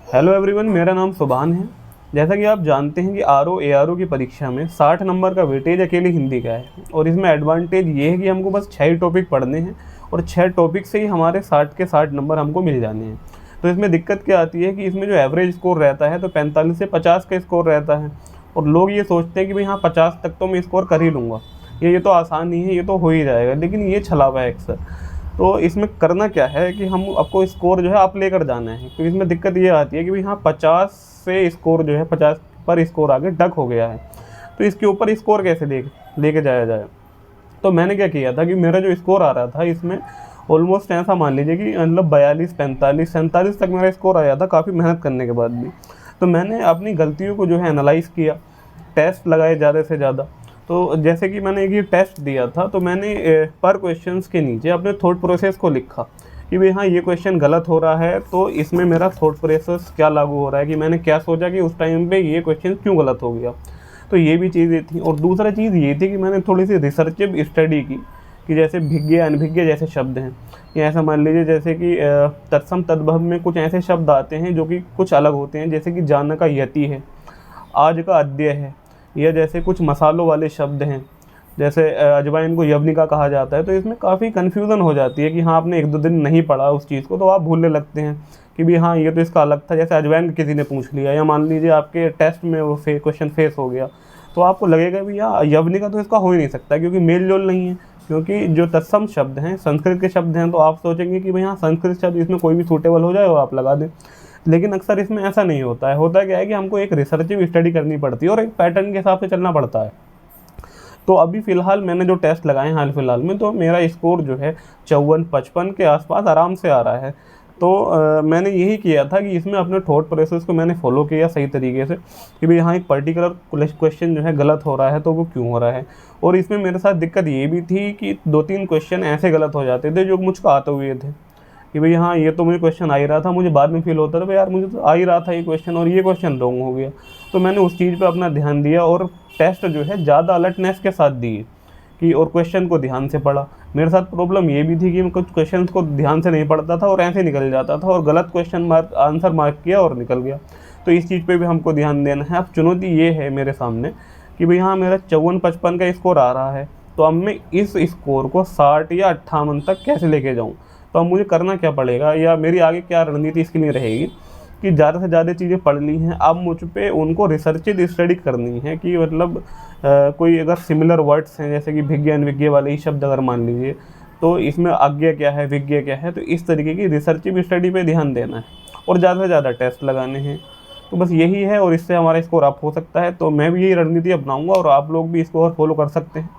Hello everyone, मेरा नाम सुभान है। जैसा कि आप जानते हैं कि आरओ एआरओ की परीक्षा में 60 नंबर का वेटेज अकेले हिंदी का है और इसमें एडवांटेज ये है कि हमको बस 6 टॉपिक पढ़ने हैं और 6 टॉपिक से ही हमारे 60 के 60 नंबर हमको मिल जाने हैं। तो इसमें दिक्कत क्या आती है कि इसमें जो एवरेज स्कोर रहता है तो 45 से 50 का स्कोर रहता है और लोग ये सोचते हैं कि भाई हाँ 50 तक तो मैं स्कोर कर ही लूँगा, ये तो आसान ही है, ये तो हो ही जाएगा, लेकिन ये छलावा है अक्सर। तो इसमें करना क्या है कि हम आपको स्कोर जो है आप लेकर जाना है, क्योंकि इसमें दिक्कत ये आती है कि भाई हाँ 50 से स्कोर जो है 50 पर स्कोर आगे डक हो गया है, तो इसके ऊपर स्कोर कैसे लेके जाया जाए। तो मैंने क्या किया था कि मेरा जो स्कोर आ रहा था इसमें ऑलमोस्ट ऐसा मान लीजिए कि मतलब 42 45 47 तक मेरा स्कोर आया था काफ़ी मेहनत करने के बाद भी। तो मैंने अपनी गलतियों को जो है एनालाइज़ किया, टेस्ट लगाए ज़्यादा से ज़्यादा। तो जैसे कि मैंने एक ये टेस्ट दिया था तो मैंने पर क्वेश्चंस के नीचे अपने थॉट प्रोसेस को लिखा कि भाई हाँ ये क्वेश्चन गलत हो रहा है तो इसमें मेरा थॉट प्रोसेस क्या लागू हो रहा है, कि मैंने क्या सोचा कि उस टाइम पे ये क्वेश्चन क्यों गलत हो गया। तो ये भी चीज़ें थी और दूसरा चीज़ ये थी कि मैंने थोड़ी सी रिसर्चिव स्टडी की कि जैसे भिज्ञ अनभिज्ञ जैसे शब्द हैं, या ऐसा मान लीजिए जैसे कि तत्सम तद्भव में कुछ ऐसे शब्द आते हैं जो कि कुछ अलग होते हैं, जैसे कि जान का यति है, आज का अद्य है, या जैसे कुछ मसालों वाले शब्द हैं, जैसे अजवाइन को यवनिका कहा जाता है। तो इसमें काफ़ी कन्फ्यूज़न हो जाती है कि हाँ आपने 1-2 दिन नहीं पढ़ा उस चीज़ को तो आप भूलने लगते हैं कि भी हाँ ये तो इसका अलग था। जैसे अजवाइन किसी ने पूछ लिया या मान लीजिए आपके टेस्ट में वो क्वेश्चन फेस हो गया तो आपको लगेगा भी यार यवनिका तो इसका हो ही नहीं सकता, क्योंकि मेल जोल नहीं है, क्योंकि जो तत्सम शब्द हैं संस्कृत के शब्द हैं। तो आप सोचेंगे कि भाई हाँ संस्कृत शब्द इसमें कोई भी सूटेबल हो जाए और आप लगा दें, लेकिन अक्सर इसमें ऐसा नहीं होता है। होता क्या है कि हमको एक रिसर्चिव स्टडी करनी पड़ती है और एक पैटर्न के हिसाब से चलना पड़ता है। तो अभी फ़िलहाल मैंने जो टेस्ट लगाए हाल फिलहाल में, तो मेरा स्कोर जो है 54-55 के आसपास आराम से आ रहा है। तो मैंने यही किया था कि इसमें अपने थॉट प्रोसेस को मैंने फॉलो किया सही तरीके से कि भाई यहाँ एक पर्टिकुलर क्वेश्चन जो है गलत हो रहा है तो वो क्यों हो रहा है। और इसमें मेरे साथ दिक्कत ये भी थी कि 2-3 क्वेश्चन ऐसे गलत हो जाते थे जो मुझको आते हुए थे कि भाई हाँ ये तो मुझे क्वेश्चन आ ही रहा था, मुझे बाद में फील होता था भाई यार मुझे तो आ ही रहा था ये क्वेश्चन और ये क्वेश्चन रॉन्ग हो गया। तो मैंने उस चीज़ पे अपना ध्यान दिया और टेस्ट जो है ज़्यादा अलर्टनेस के साथ दिए कि और क्वेश्चन को ध्यान से पढ़ा। मेरे साथ प्रॉब्लम ये भी थी कि मैं कुछ क्वेश्चन को ध्यान से नहीं पढ़ता था और ऐसे निकल जाता था और गलत क्वेश्चन मार्क आंसर मार्क किया और निकल गया। तो इस चीज़ पे भी हमको ध्यान देना है। अब चुनौती ये है मेरे सामने कि भाई हाँ मेरा 54-55 का स्कोर आ रहा है, तो अब मैं इस स्कोर को 60 या 58 तक कैसे लेके जाऊँ। तो अब मुझे करना क्या पड़ेगा या मेरी आगे क्या रणनीति इसके लिए रहेगी कि ज़्यादा से ज़्यादा चीज़ें पढ़ ली हैं, अब मुझ पे उनको रिसर्चेड स्टडी करनी है कि मतलब कोई अगर सिमिलर वर्ड्स हैं जैसे कि भिज्ञ अनभिज्ञ वाले ही शब्द अगर मान लीजिए तो इसमें आज्ञा क्या है विज्ञ क्या है, तो इस तरीके की रिसर्चिव स्टडी पे ध्यान देना है और ज़्यादा से ज़्यादा टेस्ट लगाने हैं। तो बस यही है और इससे हमारा स्कोर अप हो सकता है। तो मैं भी यही रणनीति अपनाऊंगा और आप लोग भी इसको और फॉलो कर सकते हैं।